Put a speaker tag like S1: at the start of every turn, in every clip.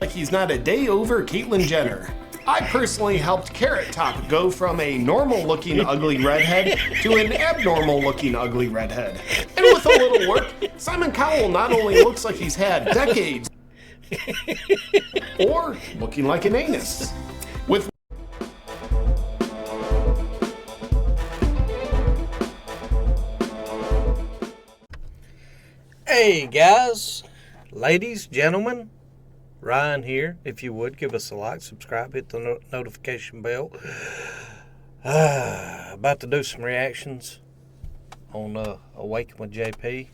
S1: like he's not a day over Caitlyn Jenner. I personally helped Carrot Top go from a normal-looking ugly redhead to an abnormal-looking ugly redhead. And with a little work, Simon Cowell not only looks like he's had decades, or looking like an anus. With
S2: Hey guys, ladies, gentlemen, Ryan here. If you would, give us a like, subscribe, hit the notification bell. About to do some reactions on AwakenWithJP.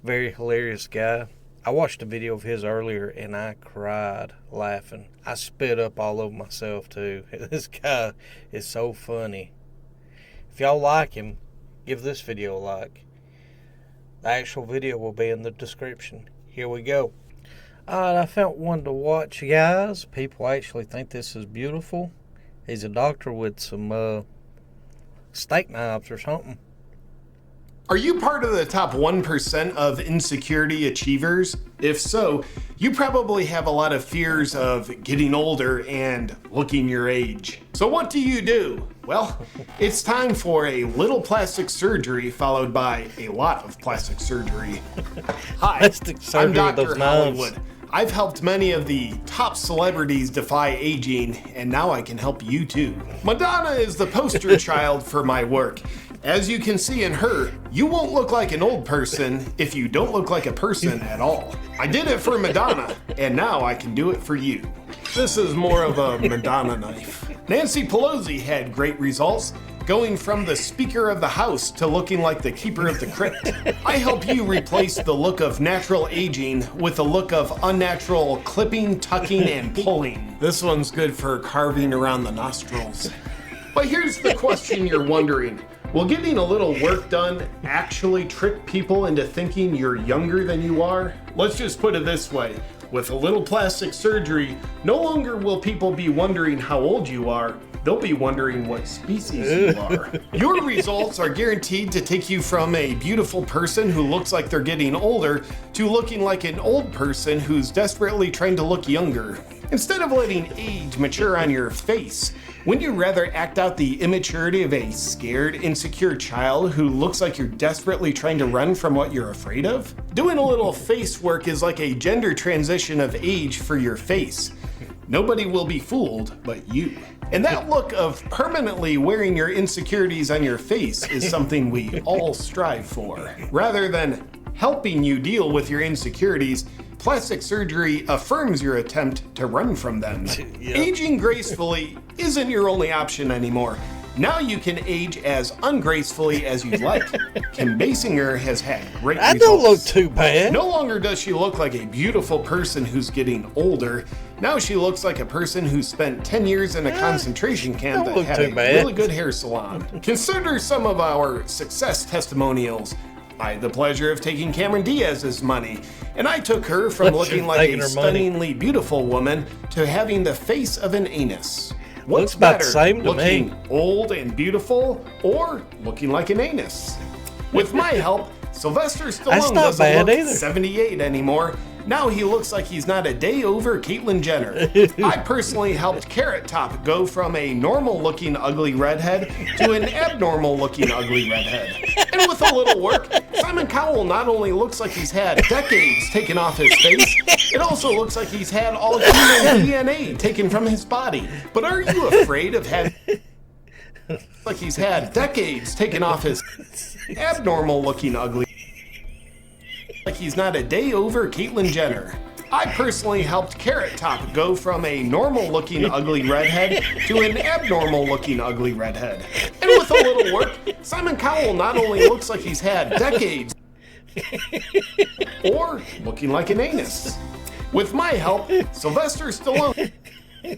S2: Very hilarious guy. I watched a video of his earlier and I cried laughing. I spit up all over myself too. This guy is so funny. If y'all like him, give this video a like. The actual video will be in the description. Here we go. Alright, I found one to watch, guys. People actually think this is beautiful. He's a doctor with some steak knives or something.
S1: Are you part of the top 1% of insecurity achievers? If so, you probably have a lot of fears of getting older and looking your age. So what do? Well, it's time for a little plastic surgery followed by a lot of plastic surgery. Hi,
S2: Plastic surgery
S1: I'm
S2: with
S1: Dr.
S2: those knives.
S1: Hollywood. I've helped many of the top celebrities defy aging, and now I can help you too. Madonna is the poster child for my work. As you can see in her, you won't look like an old person if you don't look like a person at all. I did it for Madonna, and now I can do it for you. This is more of a Madonna knife. Nancy Pelosi had great results, going from the Speaker of the House to looking like the Keeper of the Crypt. I help you replace the look of natural aging with a look of unnatural clipping, tucking, and pulling. This one's good for carving around the nostrils. But here's the question you're wondering. Will getting a little work done actually trick people into thinking you're younger than you are? Let's just put it this way. With a little plastic surgery, no longer will people be wondering how old you are. They'll be wondering what species you are. Your results are guaranteed to take you from a beautiful person who looks like they're getting older to looking like an old person who's desperately trying to look younger. Instead of letting age mature on your face, wouldn't you rather act out the immaturity of a scared, insecure child who looks like you're desperately trying to run from what you're afraid of? Doing a little face work is like a gender transition of age for your face. Nobody will be fooled but you. And that look of permanently wearing your insecurities on your face is something we all strive for. Rather than helping you deal with your insecurities, plastic surgery affirms your attempt to run from them.
S2: Yeah.
S1: Aging gracefully isn't your only option anymore. Now you can age as ungracefully as you'd like. Kim Basinger has had great results.
S2: I don't look too bad.
S1: No longer does she look like a beautiful person who's getting older. Now she looks like a person who spent 10 years in a concentration camp that had a really good hair salon. Consider some of our success testimonials. I had the pleasure of taking Cameron Diaz's money, and I took her from looking like a stunningly beautiful woman to having the face of an anus. What's better, looking old and beautiful, or looking like an anus? With my help, Sylvester Stallone doesn't look 78 anymore. Now he looks like he's not a day over Caitlyn Jenner. I personally helped Carrot Top go from a normal-looking ugly redhead to an abnormal-looking ugly redhead. And with a little work, Simon Cowell not only looks like he's had decades taken off his face, it also looks like he's had all human DNA taken from his body. But are you afraid of having... like he's had decades taken off his abnormal-looking ugly... like he's not a day over Caitlyn Jenner. I personally helped Carrot Top go from a normal-looking ugly redhead to an abnormal-looking ugly redhead. And with a little work, Simon Cowell not only looks like he's had decades, or looking like an anus. With my help, Sylvester Stallone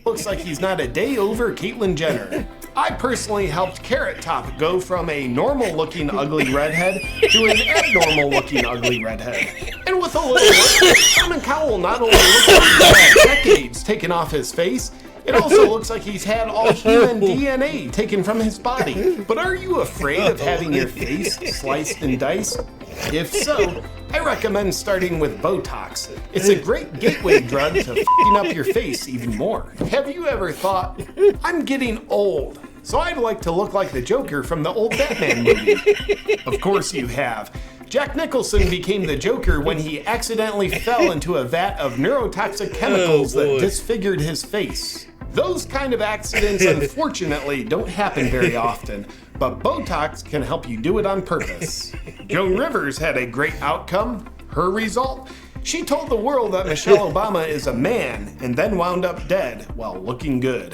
S1: looks like he's not a day over Caitlyn Jenner. I personally helped Carrot Top go from a normal-looking ugly redhead to an abnormal-looking ugly redhead. And with a little work, Simon Cowell not only looks like he's had decades taken off his face, It also looks like he's had all human DNA taken from his body. But are you afraid of having your face sliced and diced? If so, I recommend starting with Botox. It's a great gateway drug to f***ing up your face even more. Have you ever thought, I'm getting old, so I'd like to look like the Joker from the old Batman movie? Of course you have. Jack Nicholson became the Joker when he accidentally fell into a vat of neurotoxic chemicals that disfigured his face. Those kind of accidents, unfortunately, don't happen very often, but Botox can help you do it on purpose. Joan Rivers had a great outcome. Her result? She told the world that Michelle Obama is a man and then wound up dead while looking good.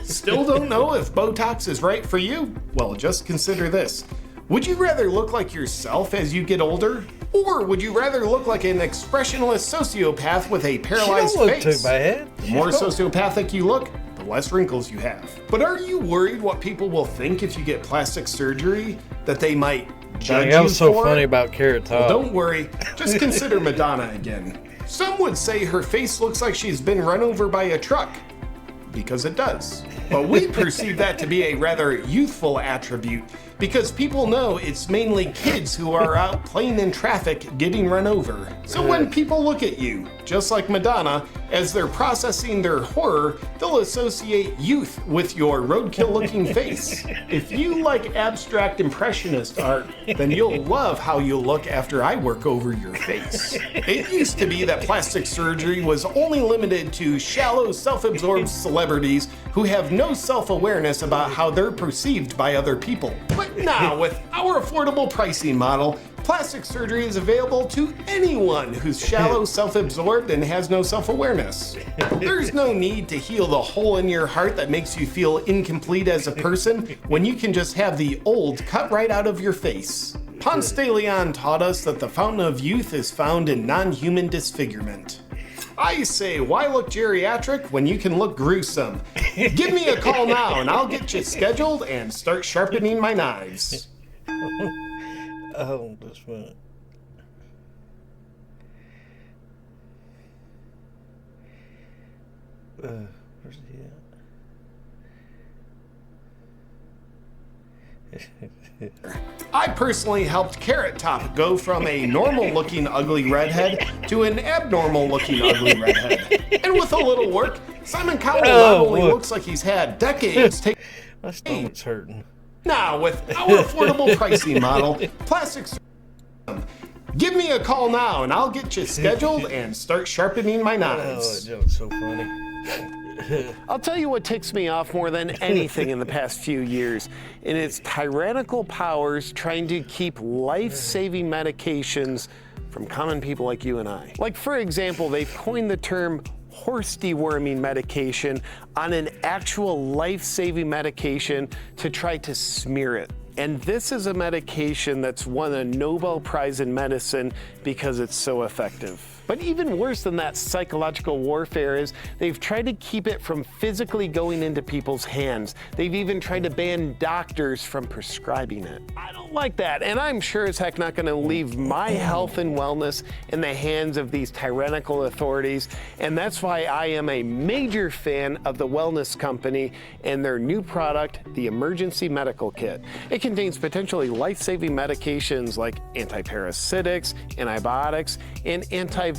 S1: Still don't know if Botox is right for you? Well, just consider this. Would you rather look like yourself as you get older? Or would you rather look like an expressionless sociopath with a paralyzed
S2: She don't
S1: face?
S2: look too bad.
S1: The more sociopathic you look, the less wrinkles you have. But are you worried what people will think if you get plastic surgery? That they might judge you for?
S2: That was so funny about Carrot Top.
S1: Well, don't worry, just consider Madonna again. Some would say her face looks like she's been run over by a truck. Because it does. But we perceive that to be a rather youthful attribute because people know it's mainly kids who are out playing in traffic getting run over. So when people look at you, just like Madonna, as they're processing their horror, they'll associate youth with your roadkill looking face. If you like abstract impressionist art, then you'll love how you'll look after I work over your face. It used to be that plastic surgery was only limited to shallow, self-absorbed celebrities who have no self-awareness about how they're perceived by other people. But now, with our affordable pricing model, plastic surgery is available to anyone who's shallow, self-absorbed, and has no self-awareness. There's no need to heal the hole in your heart that makes you feel incomplete as a person when you can just have the old cut right out of your face. Ponce de Leon taught us that the fountain of youth is found in non-human disfigurement. I say, why look geriatric when you can look gruesome? Give me a call now and I'll get you scheduled and start sharpening my knives.
S2: Oh, that's fun. Where's he at?
S1: I personally helped Carrot Top go from a normal-looking ugly redhead to an abnormal-looking ugly redhead. And with a little work, Simon Cowell not only looks like he's had decades take.
S2: My stomach's hurting.
S1: Now, with our affordable pricing model, plastic surgery. Give me a call now and I'll get you scheduled and start sharpening my
S2: Oh,
S1: knives.
S2: that joke's so funny.
S3: I'll tell you what ticks me off more than anything in the past few years, and it's tyrannical powers trying to keep life-saving medications from common people like you and I. Like, for example, they've coined the term horse deworming medication on an actual life-saving medication to try to smear it. And this is a medication that's won a Nobel Prize in medicine because it's so effective. But even worse than that psychological warfare is they've tried to keep it from physically going into people's hands. They've even tried to ban doctors from prescribing it. I don't like that, and I'm sure as heck not gonna leave my health and wellness in the hands of these tyrannical authorities, and that's why I am a major fan of the Wellness Company and their new product, the Emergency Medical Kit. It contains potentially life-saving medications like antiparasitics, antibiotics, and antivirals,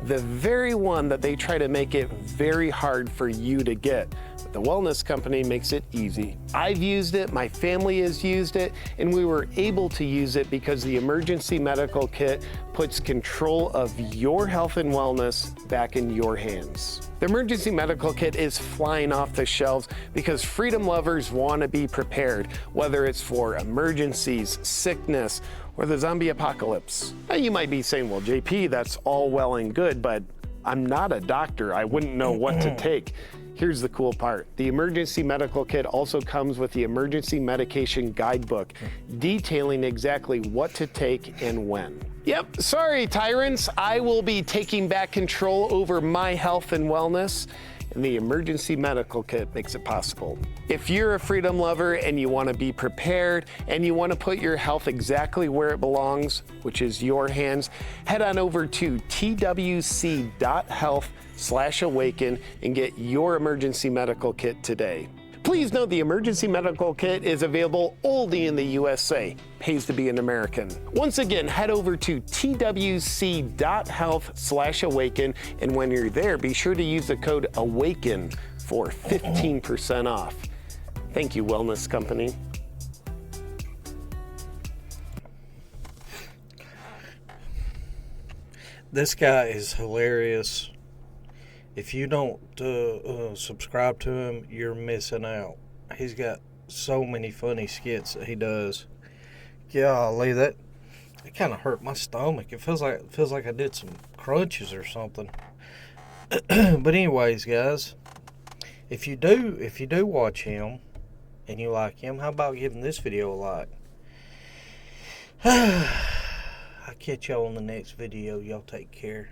S3: the very one that they try to make it very hard for you to get. But the Wellness Company makes it easy. I've used it, my family has used it, and we were able to use it because the Emergency Medical Kit puts control of your health and wellness back in your hands. The Emergency Medical Kit is flying off the shelves because freedom lovers want to be prepared, whether it's for emergencies, sickness, or the zombie apocalypse. Now you might be saying, well, JP, that's all well and good, but I'm not a doctor. I wouldn't know what to take. Here's the cool part. The Emergency Medical Kit also comes with the Emergency Medication Guidebook, detailing exactly what to take and when. Yep, sorry tyrants, I will be taking back control over my health and wellness. and the emergency medical kit makes it possible. If you're a freedom lover and you want to be prepared and you want to put your health exactly where it belongs, which is your hands, head on over to twc.health/awaken and get your emergency medical kit today. Please note the emergency medical kit is available only in the USA. Pays to be an American. Once again, head over to twc.health/awaken, and when you're there, be sure to use the code AWAKEN for 15% off. Thank you, Wellness Company.
S2: This guy is hilarious. If you don't subscribe to him, you're missing out. He's got so many funny skits that he does. Golly, that kind of hurt my stomach. It feels like I did some crunches or something. But anyways, guys, if you do watch him and you like him, how about giving this video a like? I'll catch y'all on the next video. Y'all take care.